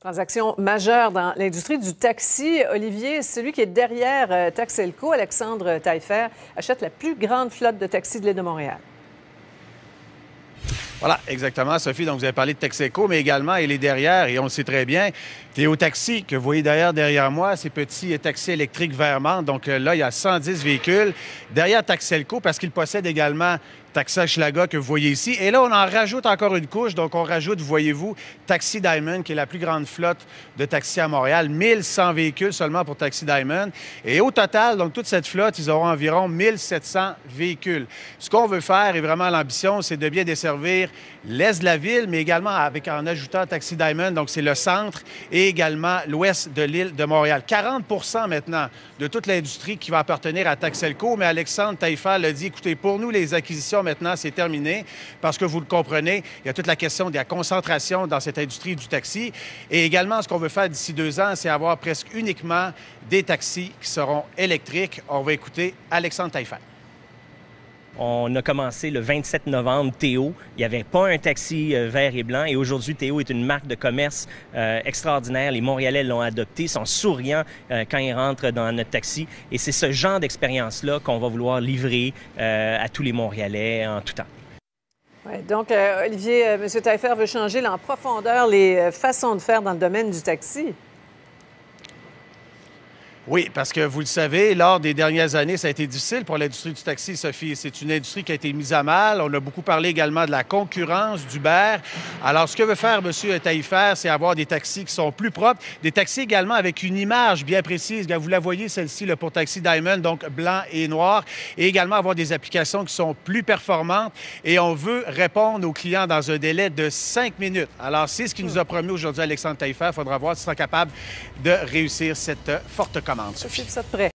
Transaction majeure dans l'industrie du taxi. Olivier, celui qui est derrière Taxelco, Alexandre Taillefer, achète la plus grande flotte de taxis de l'île de Montréal. Voilà, exactement, Sophie. Donc, vous avez parlé de Taxelco, mais également, il est derrière, et on le sait très bien, Théo Taxi, que vous voyez derrière moi, ces petits taxis électriques Vermont. Donc là, il y a 110 véhicules. Derrière Taxelco, parce qu'il possède également Taxi Hochelaga que vous voyez ici. Et là, on en rajoute encore une couche. Donc, on rajoute, voyez-vous, Taxi Diamond, qui est la plus grande flotte de taxis à Montréal. 1100 véhicules seulement pour Taxi Diamond. Et au total, donc, toute cette flotte, ils auront environ 1700 véhicules. Ce qu'on veut faire, et vraiment l'ambition, c'est de bien desservir l'est de la ville, mais également en ajoutant Taxi Diamond, donc c'est le centre, et également l'ouest de l'île de Montréal. 40 maintenant de toute l'industrie qui va appartenir à Taxelco, mais Alexandre Taillefer l'a dit, écoutez, pour nous, les acquisitions maintenant, c'est terminé, parce que vous le comprenez, il y a toute la question de la concentration dans cette industrie du taxi. Et également, ce qu'on veut faire d'ici 2 ans, c'est avoir presque uniquement des taxis qui seront électriques. On va écouter Alexandre Taillefer. On a commencé le 27 novembre, Théo. Il n'y avait pas un taxi vert et blanc. Et aujourd'hui, Théo est une marque de commerce extraordinaire. Les Montréalais l'ont adopté, ils sont souriants quand ils rentrent dans notre taxi. Et c'est ce genre d'expérience-là qu'on va vouloir livrer à tous les Montréalais en tout temps. Ouais, donc, Olivier, M. Taillefer veut changer en profondeur les façons de faire dans le domaine du taxi. Oui, parce que vous le savez, lors des dernières années, ça a été difficile pour l'industrie du taxi, Sophie. C'est une industrie qui a été mise à mal. On a beaucoup parlé également de la concurrence d'Uber. Alors, ce que veut faire M. Taillefer, c'est avoir des taxis qui sont plus propres, des taxis également avec une image bien précise. Vous la voyez, celle-ci, pour Taxi Diamond, donc blanc et noir, et également avoir des applications qui sont plus performantes. Et on veut répondre aux clients dans un délai de 5 minutes. Alors, c'est ce qui nous a promis aujourd'hui Alexandre Taillefer. Il faudra voir s'il sera capable de réussir cette forte commande. Sophie, ça de près.